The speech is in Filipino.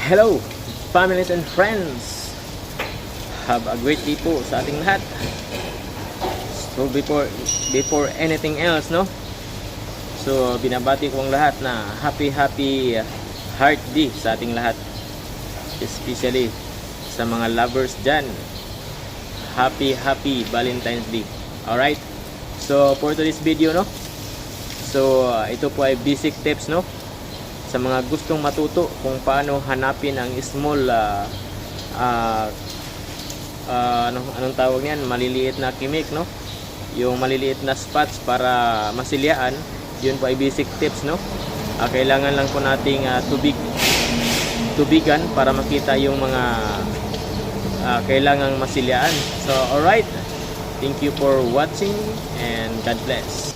Hello, families and friends. Have a great day po sa ating lahat. So before anything else, no? So binabati ko ang lahat na happy heart day sa ating lahat. Especially sa mga lovers dyan. Happy Valentine's Day. Alright? So for today's video, no? So ito po ay basic tips, no? Sa mga gustong matuto kung paano hanapin ang small anong tawag niyan, maliliit na kimik, no? Yung maliliit na spots para masilyaan, yun po ay basic tips, no? Kailangan lang po nating tubigan para makita yung mga kailangang masilyaan. So alright, thank you for watching and God bless.